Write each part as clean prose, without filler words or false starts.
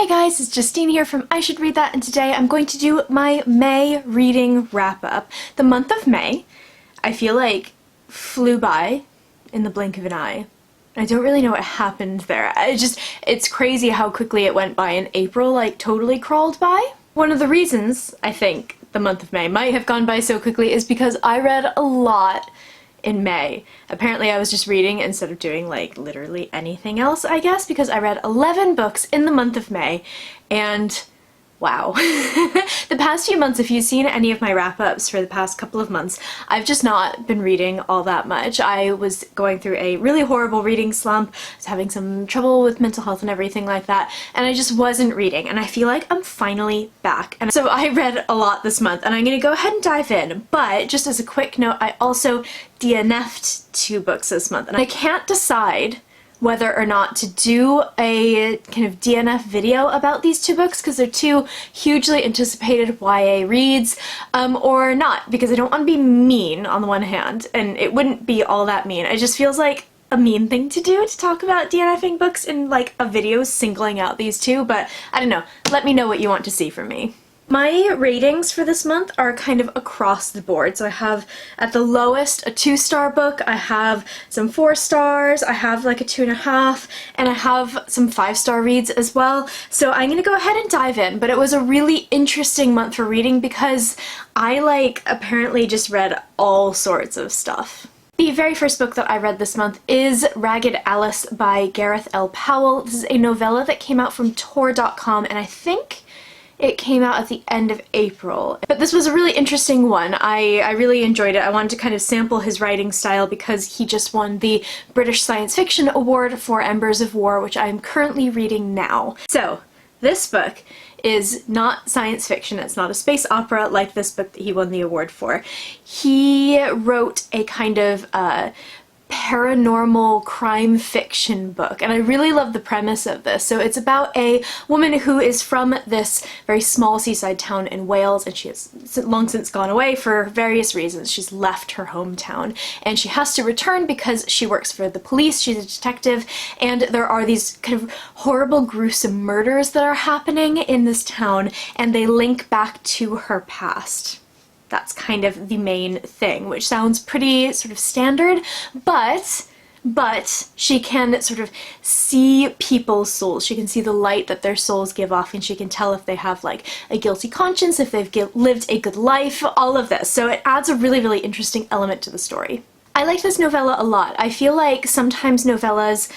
Hey guys, it's Justine here from I Should Read That, and today I'm going to do my May reading wrap-up. The month of May, I feel like, flew by in the blink of an eye. I don't really know what happened there. It's crazy how quickly it went by, and April, like, totally crawled by. One of the reasons I think the month of May might have gone by so quickly is because I read a lot in May. Apparently I was just reading instead of doing like literally anything else, I guess, because I read 11 books in the month of May, and wow. The past few months, if you've seen any of my wrap-ups for the past couple of months, I've just not been reading all that much. I was going through a really horrible reading slump, I was having some trouble with mental health and everything like that, and I just wasn't reading, and I feel like I'm finally back. And so I read a lot this month, and I'm gonna go ahead and dive in, but just as a quick note, I also DNF'd 2 books this month, and I can't decide whether or not to do a kind of DNF video about these 2 books because they're 2 hugely anticipated YA reads, or not, because I don't want to be mean on the one hand, and it wouldn't be all that mean. It just feels like a mean thing to do to talk about DNFing books in like a video singling out these 2, but I don't know. Let me know what you want to see from me. My ratings for this month are kind of across the board. So I have at the lowest a 2-star book, I have some 4 stars, I have like a 2.5, and I have some 5-star reads as well. So I'm gonna go ahead and dive in, but it was a really interesting month for reading because I apparently just read all sorts of stuff. The very first book that I read this month is Ragged Alice by Gareth L. Powell. This is a novella that came out from Tor.com, and I think it came out at the end of April. But this was a really interesting one. I really enjoyed it. I wanted to kind of sample his writing style because he just won the British Science Fiction Award for Embers of War, which I'm currently reading now. So, this book is not science fiction. It's not a space opera like this book that he won the award for. He wrote a kind of paranormal crime fiction book, and I really love the premise of this. So it's about a woman who is from this very small seaside town in Wales, and she has long since gone away for various reasons. She's left her hometown and she has to return because she works for the police. She's a detective, and there are these kind of horrible, gruesome murders that are happening in this town, and they link back to her past. That's kind of the main thing, which sounds pretty sort of standard, but she can sort of see people's souls. She can see the light that their souls give off, and she can tell if they have like a guilty conscience, if they've lived a good life, all of this. So it adds a really, really interesting element to the story. I like this novella a lot. I feel like sometimes novellas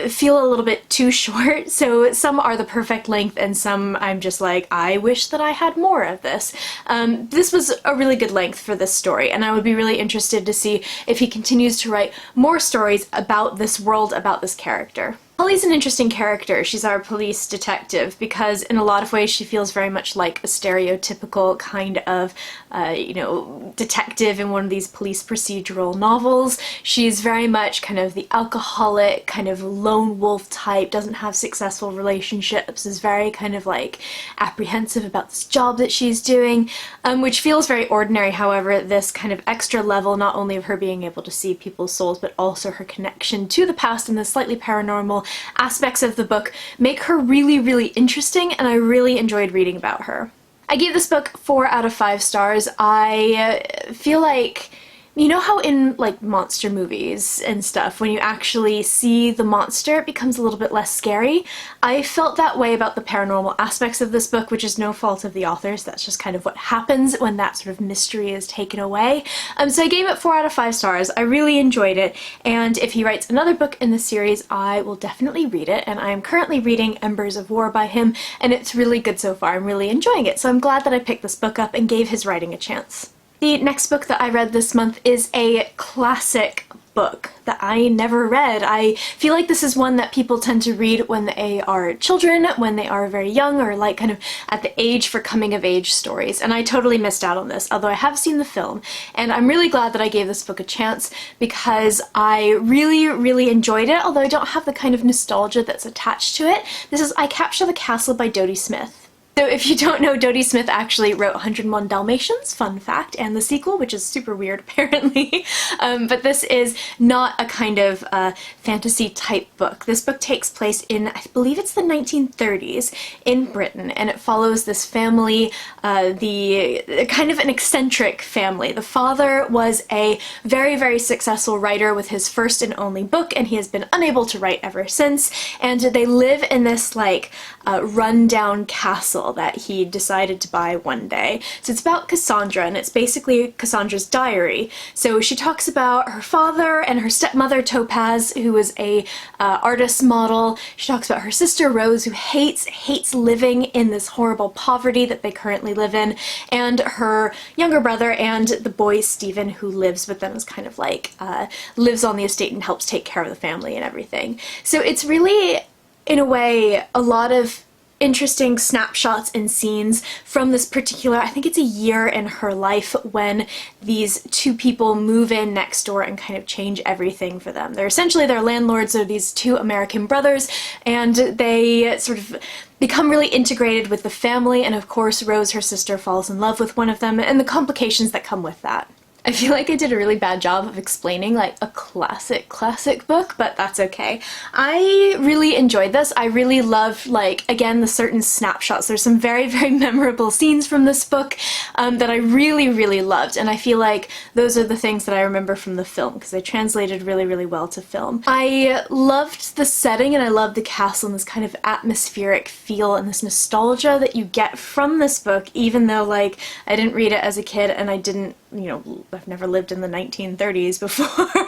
feel a little bit too short, so some are the perfect length and some I'm just like, I wish that I had more of this. This was a really good length for this story, and I would be really interested to see if he continues to write more stories about this world, about this character. Holly's an interesting character. She's our police detective because in a lot of ways she feels very much like a stereotypical kind of, detective in one of these police procedural novels. She's very much kind of the alcoholic, kind of lone wolf type, doesn't have successful relationships, is very kind of like apprehensive about this job that she's doing, which feels very ordinary. However, this kind of extra level, not only of her being able to see people's souls, but also her connection to the past and the slightly paranormal aspects of the book make her really, really interesting, and I really enjoyed reading about her. I gave this book 4 out of 5 stars. I feel like, you know how in like monster movies and stuff, when you actually see the monster, it becomes a little bit less scary? I felt that way about the paranormal aspects of this book, which is no fault of the authors. That's just kind of what happens when that sort of mystery is taken away. So I gave it 4 out of 5 stars. I really enjoyed it, and if he writes another book in the series, I will definitely read it, and I am currently reading Embers of War by him, and it's really good so far. I'm really enjoying it, so I'm glad that I picked this book up and gave his writing a chance. The next book that I read this month is a classic book that I never read. I feel like this is one that people tend to read when they are children, when they are very young, or like kind of at the age for coming of age stories, and I totally missed out on this, although I have seen the film, and I'm really glad that I gave this book a chance because I really, really enjoyed it, although I don't have the kind of nostalgia that's attached to it. This is I Capture the Castle by Dodie Smith. So if you don't know, Dodie Smith actually wrote 101 Dalmatians, fun fact, and the sequel, which is super weird apparently. But this is not a kind of fantasy type book. This book takes place in, I believe it's the 1930s in Britain, and it follows this family, the kind of an eccentric family. The father was a very, very successful writer with his first and only book, and he has been unable to write ever since, and they live in this like rundown castle that he decided to buy one day. So it's about Cassandra, and it's basically Cassandra's diary. So she talks about her father and her stepmother Topaz, who was a artist model. She talks about her sister Rose, who hates living in this horrible poverty that they currently live in, and her younger brother and the boy Stephen, who lives with them, is kind of like lives on the estate and helps take care of the family and everything. So it's really, in a way, a lot of interesting snapshots and scenes from this particular, I think it's a year in her life when these two people move in next door and kind of change everything for them. They're essentially their landlords are these two American brothers, and they sort of become really integrated with the family, and of course Rose, her sister, falls in love with one of them and the complications that come with that. I feel like I did a really bad job of explaining like a classic book, but that's okay. I really enjoyed this. I really loved, like, again, the certain snapshots. There's some very, very memorable scenes from this book that I really, really loved, and I feel like those are the things that I remember from the film because they translated really, really well to film. I loved the setting, and I loved the castle and this kind of atmospheric feel and this nostalgia that you get from this book, even though, like, I didn't read it as a kid and I didn't, you know, I've never lived in the 1930s before,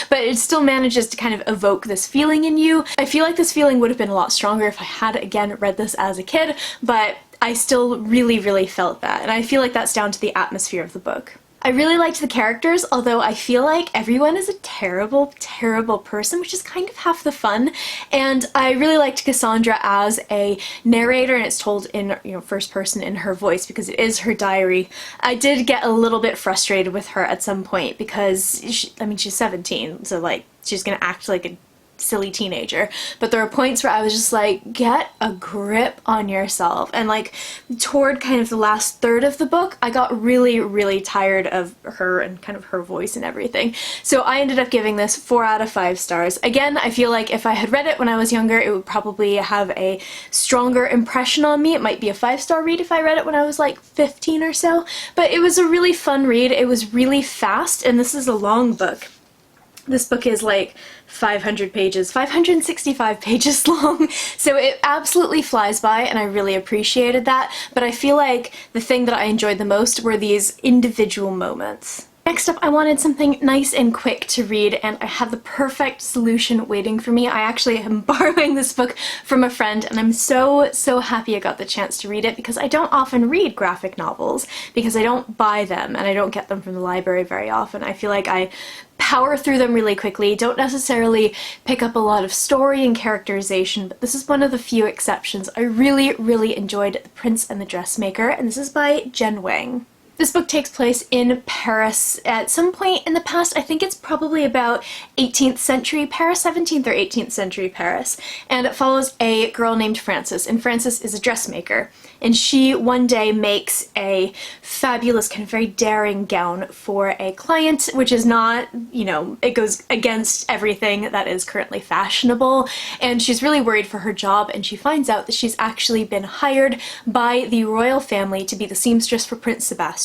but it still manages to kind of evoke this feeling in you. I feel like this feeling would have been a lot stronger if I had, again, read this as a kid, but I still really, really felt that, and I feel like that's down to the atmosphere of the book. I really liked the characters, although I feel like everyone is a terrible, terrible person, which is kind of half the fun. And I really liked Cassandra as a narrator, and it's told in, you know, first person in her voice because it is her diary. I did get a little bit frustrated with her at some point because, she's 17, so like she's gonna act like a silly teenager, but there are points where I was just like, get a grip on yourself. And like toward kind of the last third of the book, I got really, really tired of her and kind of her voice and everything. So I ended up giving this 4 out of 5 stars. Again, I feel like if I had read it when I was younger, it would probably have a stronger impression on me. It might be a 5-star read if I read it when I was like 15 or so, but it was a really fun read. It was really fast, and this is a long book. This book is like 500 pages, 565 pages long, so it absolutely flies by, and I really appreciated that, but I feel like the thing that I enjoyed the most were these individual moments. Next up, I wanted something nice and quick to read, and I have the perfect solution waiting for me. I actually am borrowing this book from a friend, and I'm so, so happy I got the chance to read it because I don't often read graphic novels because I don't buy them and I don't get them from the library very often. I feel like I power through them really quickly, don't necessarily pick up a lot of story and characterization, but this is one of the few exceptions. I really, really enjoyed The Prince and the Dressmaker, and this is by Jen Wang. This book takes place in Paris at some point in the past. I think it's probably about 18th century Paris, 17th or 18th century Paris, and it follows a girl named Frances, and Frances is a dressmaker, and she one day makes a fabulous, kind of very daring gown for a client, which is not, you know, it goes against everything that is currently fashionable, and she's really worried for her job, and she finds out that she's actually been hired by the royal family to be the seamstress for Prince Sebastian.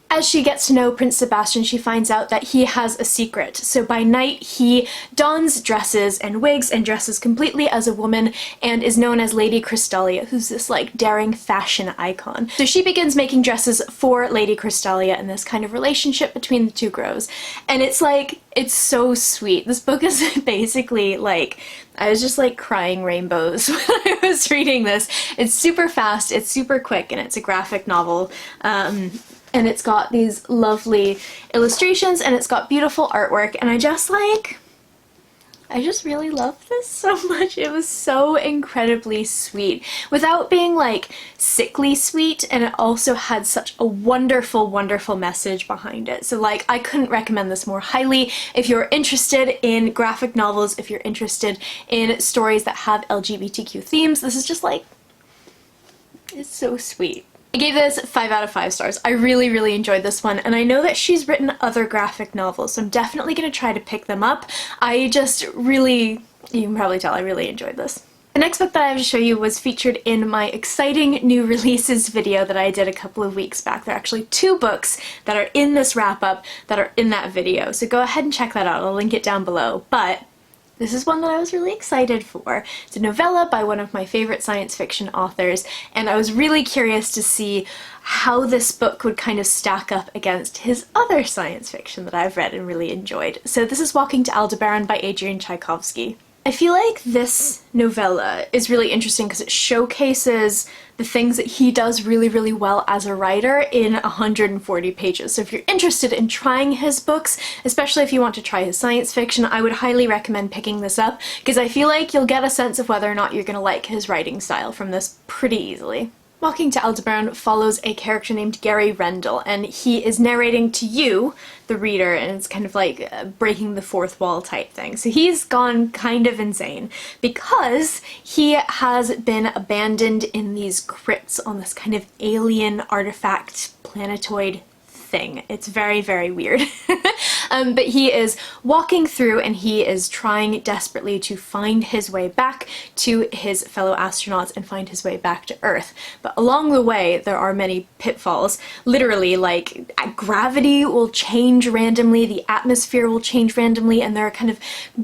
As she gets to know Prince Sebastian, she finds out that he has a secret. So by night, he dons dresses and wigs and dresses completely as a woman and is known as Lady Crystalia, who's this like daring fashion icon. So she begins making dresses for Lady Crystalia, and this kind of relationship between the two grows. And it's like, it's so sweet. This book is basically like, I was just like crying rainbows when I was reading this. It's super fast, it's super quick, and it's a graphic novel. And it's got these lovely illustrations, and it's got beautiful artwork, and I just really love this so much. It was so incredibly sweet without being like sickly sweet, and it also had such a wonderful, wonderful message behind it. So like, I couldn't recommend this more highly. If you're interested in graphic novels, if you're interested in stories that have LGBTQ themes, this is just like, It's so sweet. I gave this 5 out of 5 stars. I really, really enjoyed this one, and I know that she's written other graphic novels, so I'm definitely going to try to pick them up. I just really, you can probably tell I really enjoyed this. The next book that I have to show you was featured in my exciting new releases video that I did a couple of weeks back. There are actually 2 books that are in this wrap-up that are in that video, so go ahead and check that out. I'll link it down below. But this is one that I was really excited for. It's a novella by one of my favorite science fiction authors, and I was really curious to see how this book would kind of stack up against his other science fiction that I've read and really enjoyed. So this is Walking to Aldebaran by Adrian Tchaikovsky. I feel like this novella is really interesting because it showcases the things that he does really, really well as a writer in 140 pages. So if you're interested in trying his books, especially if you want to try his science fiction, I would highly recommend picking this up because I feel like you'll get a sense of whether or not you're going to like his writing style from this pretty easily. Walking to Aldebaran follows a character named Gary Rendell, and he is narrating to you, the reader, and it's kind of like breaking the fourth wall type thing. So he's gone kind of insane because he has been abandoned in these crypts on this kind of alien artifact planetoid thing. It's very, very weird. But he is walking through and he is trying desperately to find his way back to his fellow astronauts and find his way back to Earth. But along the way there are many pitfalls. Literally, like, gravity will change randomly, the atmosphere will change randomly, and there are kind of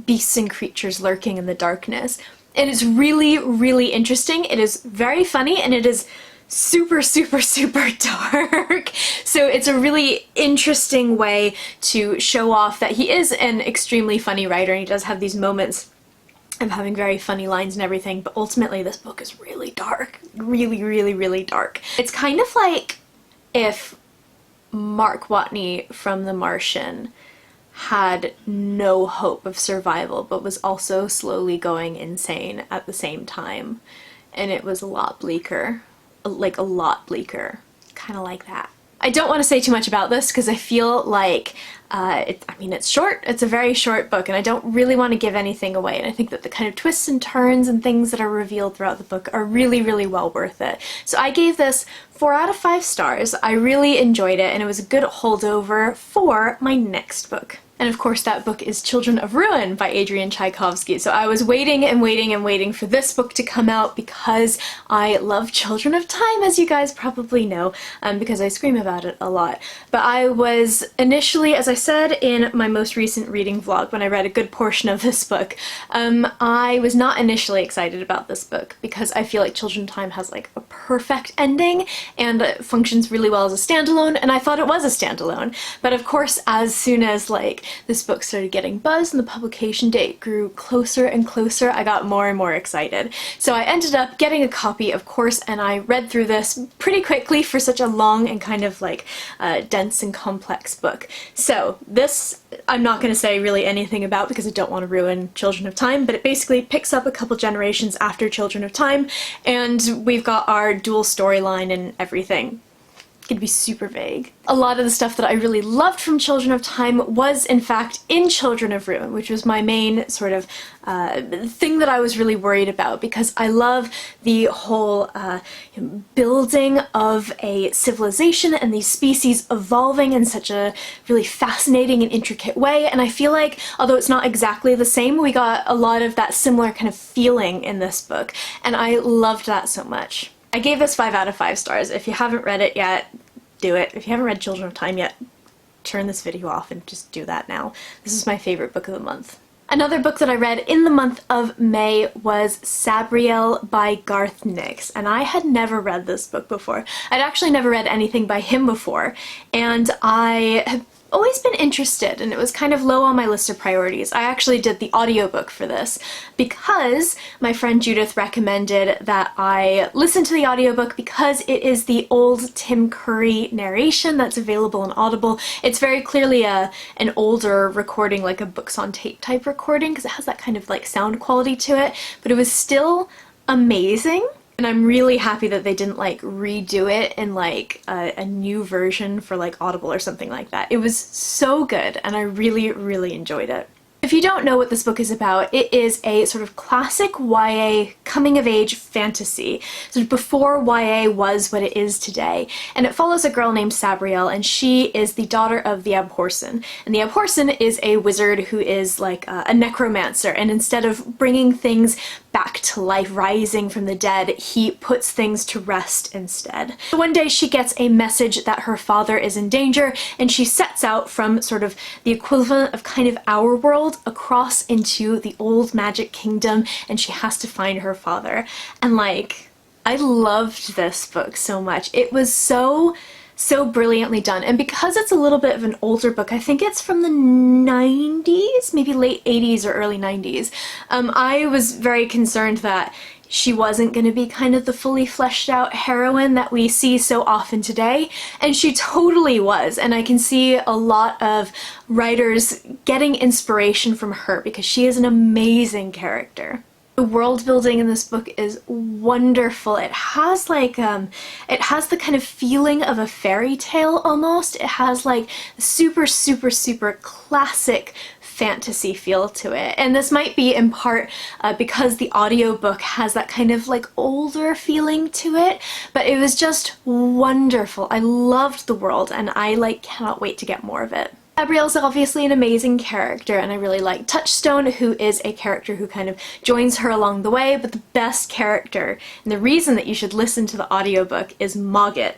beasts and creatures lurking in the darkness. And it's really, really interesting. It is very funny, and it is super, super, super dark. So it's a really interesting way to show off that he is an extremely funny writer, and he does have these moments of having very funny lines and everything, but ultimately this book is really dark. Really, really, really dark. It's kind of like if Mark Watney from The Martian had no hope of survival, but was also slowly going insane at the same time. And it was a lot bleaker. Like a lot bleaker, kind of like that. I don't want to say too much about this because I feel like I mean, it's short, it's a very short book, and I don't really want to give anything away, and I think that the kind of twists and turns and things that are revealed throughout the book are really, really well worth it. So I gave this 4 out of 5 stars. I really enjoyed it, and it was a good holdover for my next book. And of course that book is Children of Ruin by Adrian Tchaikovsky. So I was waiting and waiting and waiting for this book to come out because I love Children of Time, as you guys probably know, because I scream about it a lot. But I was initially, as I said in my most recent reading vlog when I read a good portion of this book, I was not initially excited about this book because I feel like Children of Time has like a perfect ending and functions really well as a standalone, and I thought it was a standalone. But of course, as soon as like this book started getting buzz and the publication date grew closer and closer, I got more and more excited. So I ended up getting a copy, of course, and I read through this pretty quickly for such a long and kind of like dense and complex book. So this, I'm not going to say really anything about because I don't want to ruin Children of Time, but it basically picks up a couple generations after Children of Time, and we've got our dual storyline and everything. It'd be super vague. A lot of the stuff that I really loved from Children of Time was in fact in Children of Ruin, which was my main sort of thing that I was really worried about, because I love the whole building of a civilization and these species evolving in such a really fascinating and intricate way, and I feel like, although it's not exactly the same, we got a lot of that similar kind of feeling in this book, and I loved that so much. I gave this 5 out of 5 stars. If you haven't read it yet, do it. If you haven't read Children of Time yet, turn this video off and just do that now. This is my favorite book of the month. Another book that I read in the month of May was Sabriel by Garth Nix, and I had never read this book before. I'd actually never read anything by him before, and I have always been interested, and it was kind of low on my list of priorities. I actually did the audiobook for this because my friend Judith recommended that I listen to the audiobook because it is the old Tim Curry narration that's available on Audible. It's very clearly an older recording, like a books on tape type recording, because it has that kind of like sound quality to it, but it was still amazing. And I'm really happy that they didn't like redo it in like a new version for like Audible or something like that. It was so good, and I really, really enjoyed it. If If you don't know what this book is about, it is a sort of classic YA coming-of-age fantasy, sort of before YA was what it is today. And it follows a girl named Sabriel, and she is the daughter of the Abhorsen. And the Abhorsen is a wizard who is like a necromancer, and instead of bringing things back to life, rising from the dead, he puts things to rest instead. One day she gets a message that her father is in danger, and she sets out from sort of the equivalent of kind of our world across into the old magic kingdom, and she has to find her father. And like, I loved this book so much. It was so brilliantly done. And because it's a little bit of an older book, I think it's from the 90s, maybe late 80s or early 90s, I was very concerned that she wasn't going to be kind of the fully fleshed out heroine that we see so often today, and she totally was. And I can see a lot of writers getting inspiration from her because she is an amazing character. The world building in this book is wonderful. It has like, it has the kind of feeling of a fairy tale almost. It has like super classic fantasy feel to it. And this might be in part because the audiobook has that kind of like older feeling to it, but it was just wonderful. I loved the world, and I like cannot wait to get more of it. Sabriel is obviously an amazing character, and I really like Touchstone, who is a character who kind of joins her along the way, but the best character, and the reason that you should listen to the audiobook, is Mogget.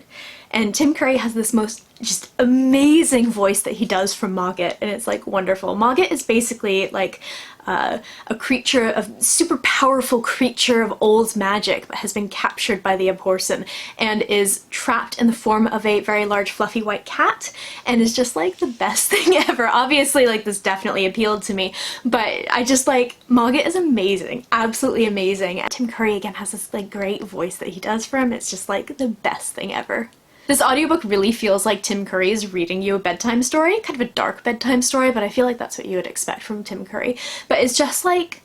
And Tim Curry has this most just amazing voice that he does from Mogget, and it's like wonderful. Mogget is basically like a creature, a super powerful creature of old magic that has been captured by the Abhorsen and is trapped in the form of a very large fluffy white cat, and is just like the best thing ever. Obviously, like, this definitely appealed to me, but I just like, Mogget is amazing, absolutely amazing. And Tim Curry again has this like great voice that he does for him. It's just like the best thing ever. This audiobook really feels like Tim Curry is reading you a bedtime story, kind of a dark bedtime story, but I feel like that's what you would expect from Tim Curry. But it's just like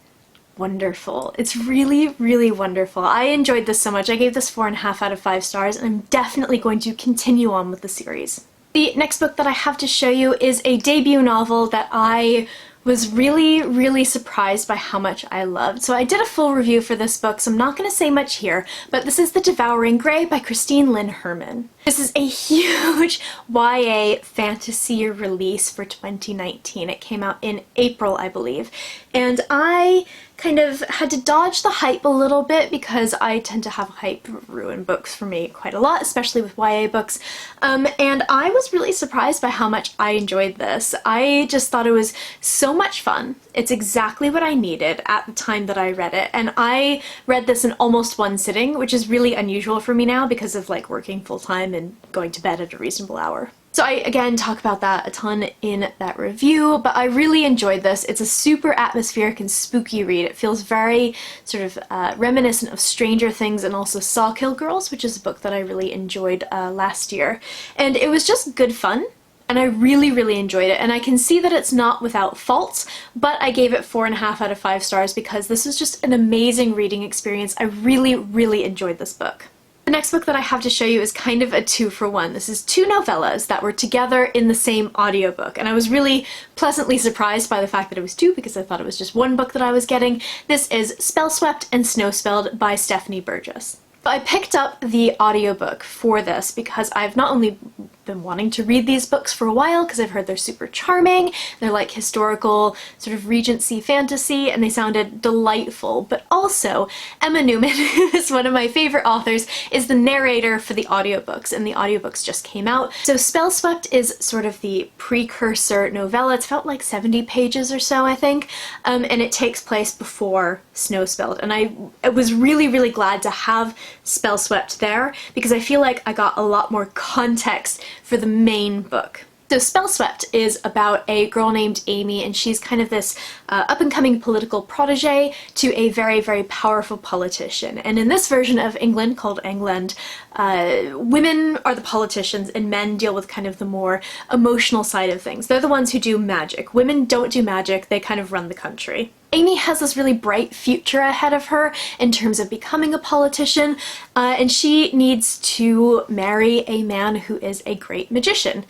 wonderful. It's really wonderful. I enjoyed this so much. I gave this 4.5 out of 5 stars, and I'm definitely going to continue on with the series. The next book that I have to show you is a debut novel that I was really surprised by how much I loved. So I did a full review for this book, so I'm not going to say much here, but this is The Devouring Grey by Christine Lynn Herman. This is a huge YA fantasy release for 2019. It came out in April, I believe, and I kind of had to dodge the hype a little bit because I tend to have hype ruin books for me quite a lot, especially with YA books, and I was really surprised by how much I enjoyed this. I just thought it was so much fun. It's exactly what I needed at the time that I read it, and I read this in almost one sitting, which is really unusual for me now because of like working full-time and going to bed at a reasonable hour. So I, again, talk about that a ton in that review, but I really enjoyed this. It's a super atmospheric and spooky read. It feels very sort of reminiscent of Stranger Things and also Sawkill Girls, which is a book that I really enjoyed last year. And it was just good fun, and I really enjoyed it. And I can see that it's not without faults, but I gave it 4.5 out of 5 stars because this was just an amazing reading experience. I really enjoyed this book. The next book that I have to show you is kind of a 2-for-1. This is 2 novellas that were together in the same audiobook, and I was really pleasantly surprised by the fact that it was 2 because I thought it was just 1 book that I was getting. This is Spellswept and Snowspelled by Stephanie Burgess. I picked up the audiobook for this because I've not only been wanting to read these books for a while because I've heard they're super charming, they're like historical sort of Regency fantasy, and they sounded delightful, but also Emma Newman, who is one of my favorite authors, is the narrator for the audiobooks, and the audiobooks just came out. So Spellswept is sort of the precursor novella. It's about like 70 pages or so, I think, and it takes place before Snowspelled, and I was really glad to have Spellswept there because I feel like I got a lot more context for the main book. So Spellswept is about a girl named Amy, and she's kind of this up-and-coming political protege to a very powerful politician. And in this version of England, called England, women are the politicians and men deal with kind of the more emotional side of things. They're the ones who do magic. Women don't do magic, they kind of run the country. Amy has this really bright future ahead of her in terms of becoming a politician, and she needs to marry a man who is a great magician,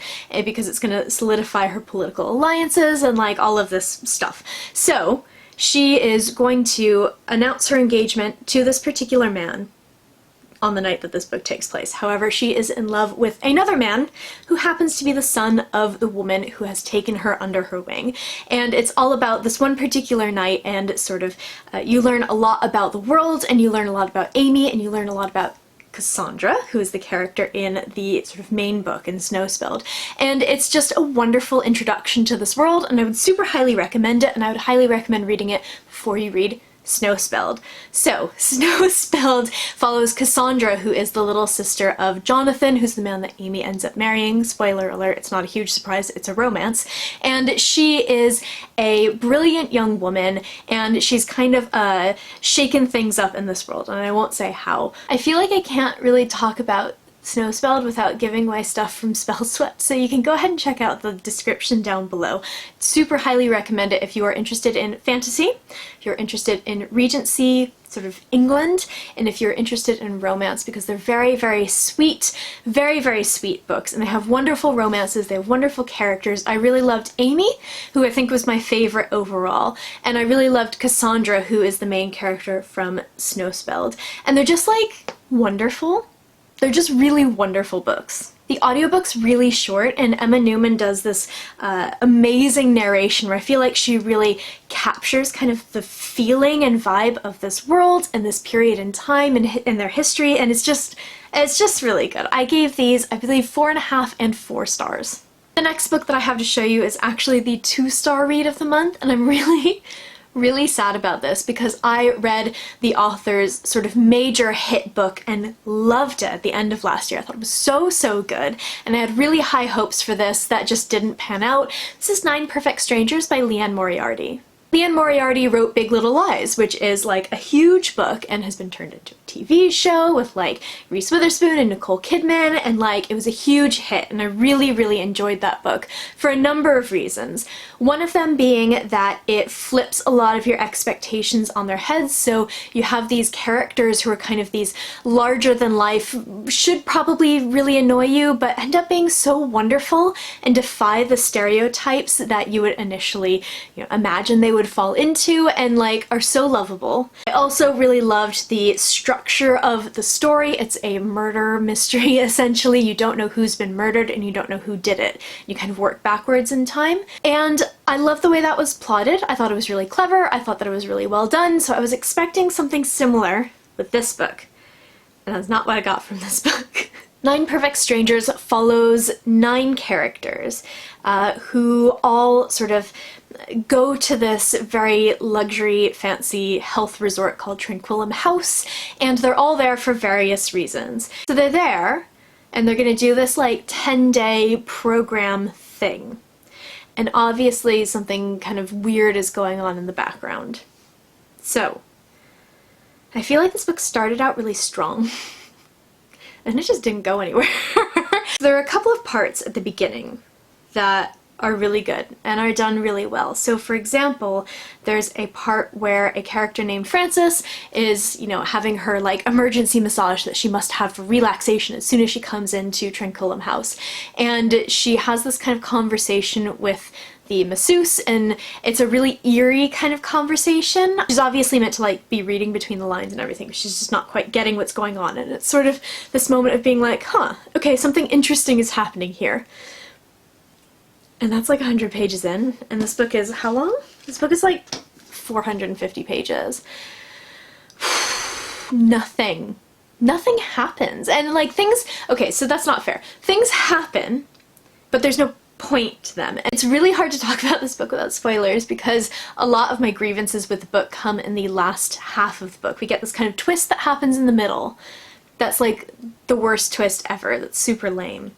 because it's going to solidify her political alliances and like all of this stuff. So she is going to announce her engagement to this particular man on the night that this book takes place. However, she is in love with another man who happens to be the son of the woman who has taken her under her wing. And it's all about this one particular night, and sort of you learn a lot about the world, and you learn a lot about Amy, and you learn a lot about Cassandra, who is the character in the sort of main book in Spellswept. And it's just a wonderful introduction to this world, and I would super highly recommend it, and I would highly recommend reading it before you read Spellswept. So, Spellswept follows Cassandra, who is the little sister of Jonathan, who's the man that Amy ends up marrying. Spoiler alert, it's not a huge surprise, it's a romance. And she is a brilliant young woman, and she's kind of shaken things up in this world, and I won't say how. I feel like I can't really talk about Spellswept without giving away stuff from Spellswept, so you can go ahead and check out the description down below. Super highly recommend it if you are interested in fantasy, if you're interested in Regency, sort of England, and if you're interested in romance, because they're very, very sweet, very, very sweet books, and they have wonderful romances, they have wonderful characters. I really loved Amy, who I think was my favorite overall, and I really loved Cassandra, who is the main character from Spellswept, and they're just like wonderful. They're just really wonderful books. The audiobook's really short, and Emma Newman does this amazing narration where I feel like she really captures kind of the feeling and vibe of this world and this period in time and in their history, and it's just really good. I gave these, I believe, 4.5 and 4 stars. The next book that I have to show you is actually the 2-star read of the month, and I'm really sad about this because I read the author's sort of major hit book and loved it at the end of last year. I thought it was so good, and I had really high hopes for this that just didn't pan out. This is 9 Perfect Strangers by Liane Moriarty. Liane Moriarty wrote Big Little Lies, which is like a huge book and has been turned into a TV show with like Reese Witherspoon and Nicole Kidman, and like it was a huge hit, and I really enjoyed that book for a number of reasons. One of them being that it flips a lot of your expectations on their heads, so you have these characters who are kind of these larger than life, should probably really annoy you, but end up being so wonderful and defy the stereotypes that you would initially, imagine they would fall into, and like are so lovable. I also really loved the structure of the story. It's a murder mystery essentially. You don't know who's been murdered and you don't know who did it. You kind of work backwards in time, and I love the way that was plotted. I thought it was really clever. I thought that it was really well done, so I was expecting something similar with this book, and that's not what I got from this book. 9 Perfect Strangers follows 9 characters who all sort of go to this very luxury, fancy health resort called Tranquillum House, and they're all there for various reasons. So they're there, and they're gonna do this like 10-day program thing. And obviously something kind of weird is going on in the background. So, I feel like this book started out really strong, and it just didn't go anywhere. There are a couple of parts at the beginning that are really good and are done really well. So for example, there's a part where a character named Frances is, having her like emergency massage that she must have for relaxation as soon as she comes into Tranquillum House. And she has this kind of conversation with the masseuse, and it's a really eerie kind of conversation. She's obviously meant to like be reading between the lines and everything, but she's just not quite getting what's going on, and it's sort of this moment of being like, okay, something interesting is happening here. And that's like 100 pages in, and this book is how long? This book is like 450 pages. Nothing happens, and like things, okay, so that's not fair. Things happen, but there's no point to them. It's really hard to talk about this book without spoilers because a lot of my grievances with the book come in the last half of the book. We get this kind of twist that happens in the middle that's like the worst twist ever, that's super lame.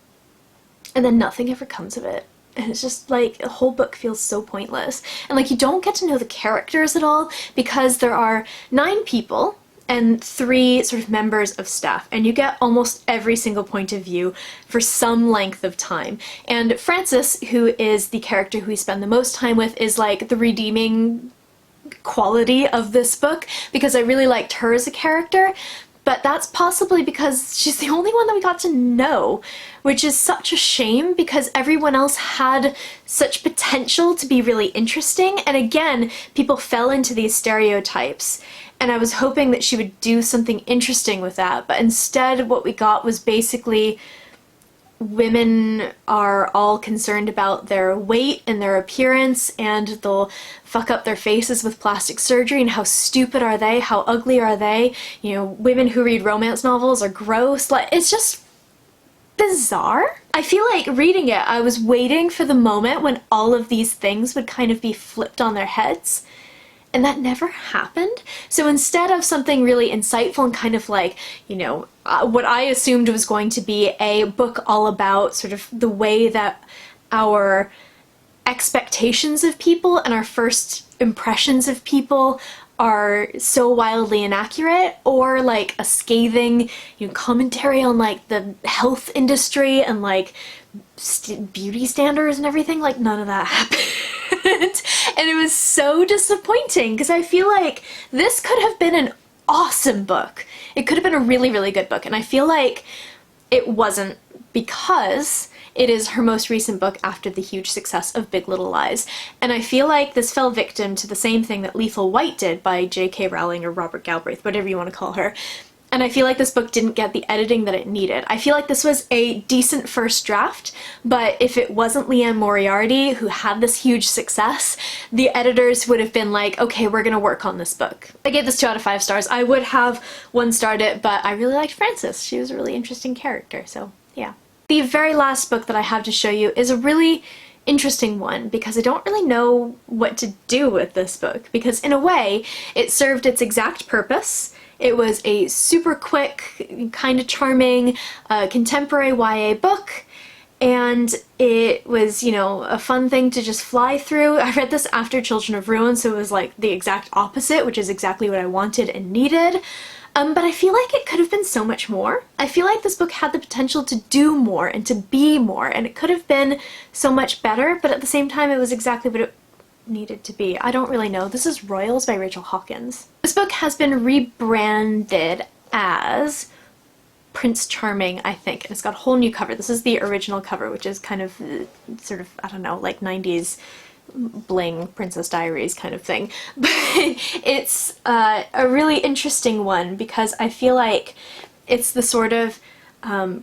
And then nothing ever comes of it. And it's just like, the whole book feels so pointless. And like, you don't get to know the characters at all because there are 9 people and 3 sort of members of staff, and you get almost every single point of view for some length of time. And Frances, who is the character who we spend the most time with, is like the redeeming quality of this book because I really liked her as a character, but that's possibly because she's the only one that we got to know, which is such a shame because everyone else had such potential to be really interesting, and again, people fell into these stereotypes, and I was hoping that she would do something interesting with that, but instead what we got was basically women are all concerned about their weight and their appearance, and they'll fuck up their faces with plastic surgery, and how stupid are they, how ugly are they, you know, women who read romance novels are gross. Like, it's just bizarre. I feel like reading it, I was waiting for the moment when all of these things would kind of be flipped on their heads, and that never happened. So instead of something really insightful and kind of like, you know, what I assumed was going to be a book all about sort of the way that our expectations of people and our first impressions of people are so wildly inaccurate, or like a scathing, you know, commentary on like the health industry and like beauty standards and everything, like none of that happened. And it was so disappointing because I feel like this could have been an awesome book. It could have been a really, really good book, and I feel like it wasn't because it is her most recent book after the huge success of Big Little Lies. And I feel like this fell victim to the same thing that Lethal White did by J.K. Rowling or Robert Galbraith, whatever you want to call her. And I feel like this book didn't get the editing that it needed. I feel like this was a decent first draft, but if it wasn't Leanne Moriarty who had this huge success, the editors would have been like, okay, we're gonna work on this book. I gave this 2 out of 5 stars. I would have 1-starred it, but I really liked Frances. She was a really interesting character, so yeah. The very last book that I have to show you is a really interesting one because I don't really know what to do with this book, because in a way it served its exact purpose. It was a super quick, kind of charming, contemporary YA book, and it was, you know, a fun thing to just fly through. I read this after Children of Ruin, so it was like the exact opposite, which is exactly what I wanted and needed. But I feel like it could have been so much more. I feel like this book had the potential to do more and to be more, and it could have been so much better, but at the same time it was exactly what it needed to be. I don't really know. This is Royals by Rachel Hawkins. This book has been rebranded as Prince Charming, I think, and it's got a whole new cover. This is the original cover, which is kind of sort of, I don't know, like 90s bling Princess Diaries kind of thing. But it's a really interesting one because I feel like it's the sort of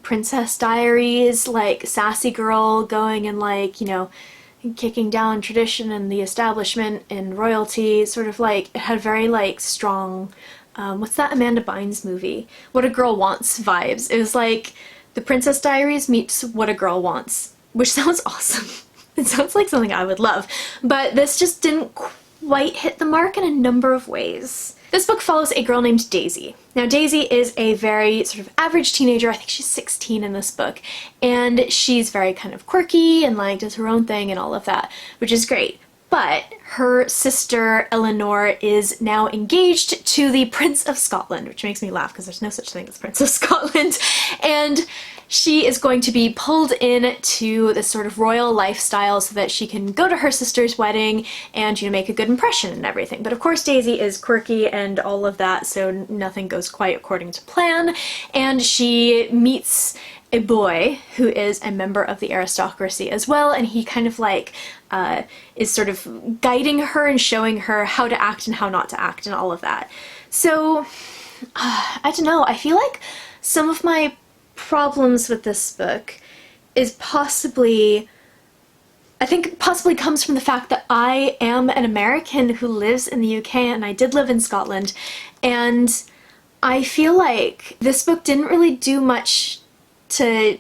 Princess Diaries, like sassy girl going and like, you know, kicking down tradition and the establishment and royalty, sort of like, it had very like strong, what's that Amanda Bynes movie? What a Girl Wants vibes. It was like the Princess Diaries meets What a Girl Wants, which sounds awesome. It sounds like something I would love, but this just didn't quite hit the mark in a number of ways. This book follows a girl named Daisy. Now Daisy is a very sort of average teenager. I think she's 16 in this book, and she's very kind of quirky and like does her own thing and all of that, which is great. But her sister Eleanor is now engaged to the Prince of Scotland, which makes me laugh because there's no such thing as Prince of Scotland, and she is going to be pulled into this sort of royal lifestyle so that she can go to her sister's wedding and, you know, make a good impression and everything. But of course Daisy is quirky and all of that, so nothing goes quite according to plan, and she meets a boy who is a member of the aristocracy as well, and he kind of like is sort of guiding her and showing her how to act and how not to act and all of that. So I don't know, I feel like some of my problems with this book is possibly comes from the fact that I am an American who lives in the UK, and I did live in Scotland, and I feel like this book didn't really do much to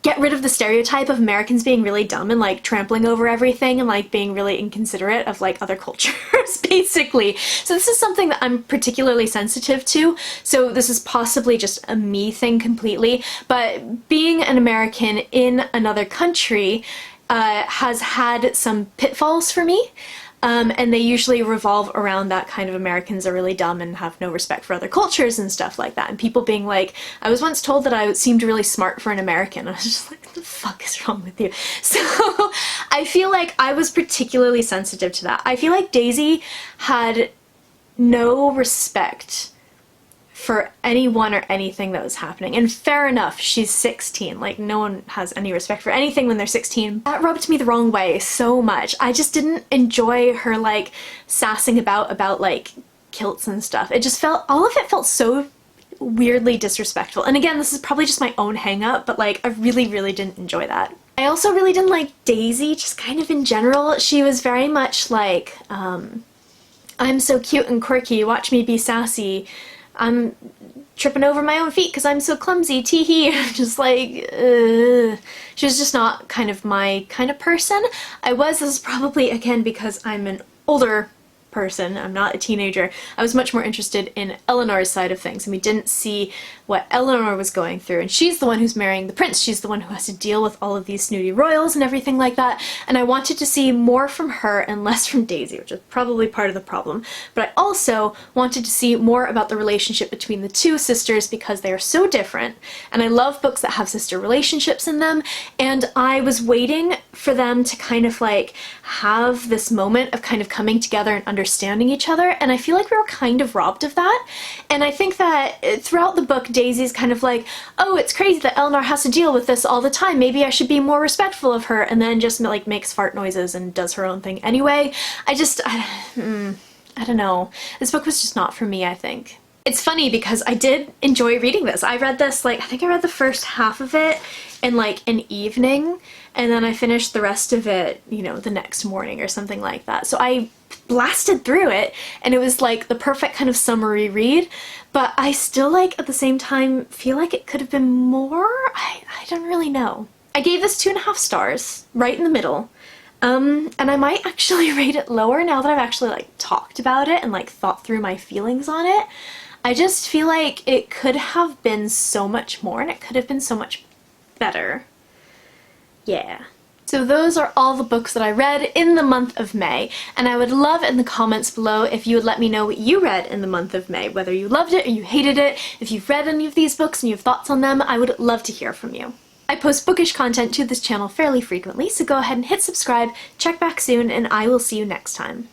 get rid of the stereotype of Americans being really dumb and like trampling over everything and like being really inconsiderate of like other cultures, basically. So this is something that I'm particularly sensitive to, so this is possibly just a me thing completely, but being an American in another country has had some pitfalls for me. And they usually revolve around that kind of Americans are really dumb and have no respect for other cultures and stuff like that. And people being like, I was once told that I seemed really smart for an American. I was just like, what the fuck is wrong with you? So I feel like I was particularly sensitive to that. I feel like Daisy had no respect for anyone or anything that was happening. And fair enough, she's 16. Like, no one has any respect for anything when they're 16. That rubbed me the wrong way so much. I just didn't enjoy her, like, sassing about like, kilts and stuff. It just felt, all of it felt so weirdly disrespectful. And again, this is probably just my own hang-up, but like, I really, really didn't enjoy that. I also really didn't like Daisy, just kind of in general. She was very much like, I'm so cute and quirky, watch me be sassy. I'm tripping over my own feet because I'm so clumsy, tee-hee. Just like, she was just not kind of my kind of person. This is probably, again, because I'm an older person, I'm not a teenager. I was much more interested in Eleanor's side of things, and we didn't see what Eleanor was going through, and she's the one who's marrying the prince. She's the one who has to deal with all of these snooty royals and everything like that, and I wanted to see more from her and less from Daisy, which is probably part of the problem. But I also wanted to see more about the relationship between the two sisters because they are so different, and I love books that have sister relationships in them, and I was waiting for them to kind of like have this moment of kind of coming together and understanding each other, and I feel like we were kind of robbed of that. And I think that throughout the book, Daisy's kind of like, oh, it's crazy that Eleanor has to deal with this all the time, maybe I should be more respectful of her, and then just like makes fart noises and does her own thing anyway. I don't know. This book was just not for me, I think. It's funny because I did enjoy reading this. I read this, like, I think I read the first half of it in like an evening, and then I finished the rest of it, you know, the next morning or something like that. So I blasted through it, and it was like the perfect kind of summary read, but I still, like, at the same time feel like it could have been more. I don't really know. I gave this 2.5 stars, right in the middle. And I might actually rate it lower now that I've actually like talked about it and like thought through my feelings on it. I just feel like it could have been so much more, and it could have been so much better. Yeah. So those are all the books that I read in the month of May, and I would love in the comments below if you would let me know what you read in the month of May, whether you loved it or you hated it. If you've read any of these books and you have thoughts on them, I would love to hear from you. I post bookish content to this channel fairly frequently, so go ahead and hit subscribe, check back soon, and I will see you next time.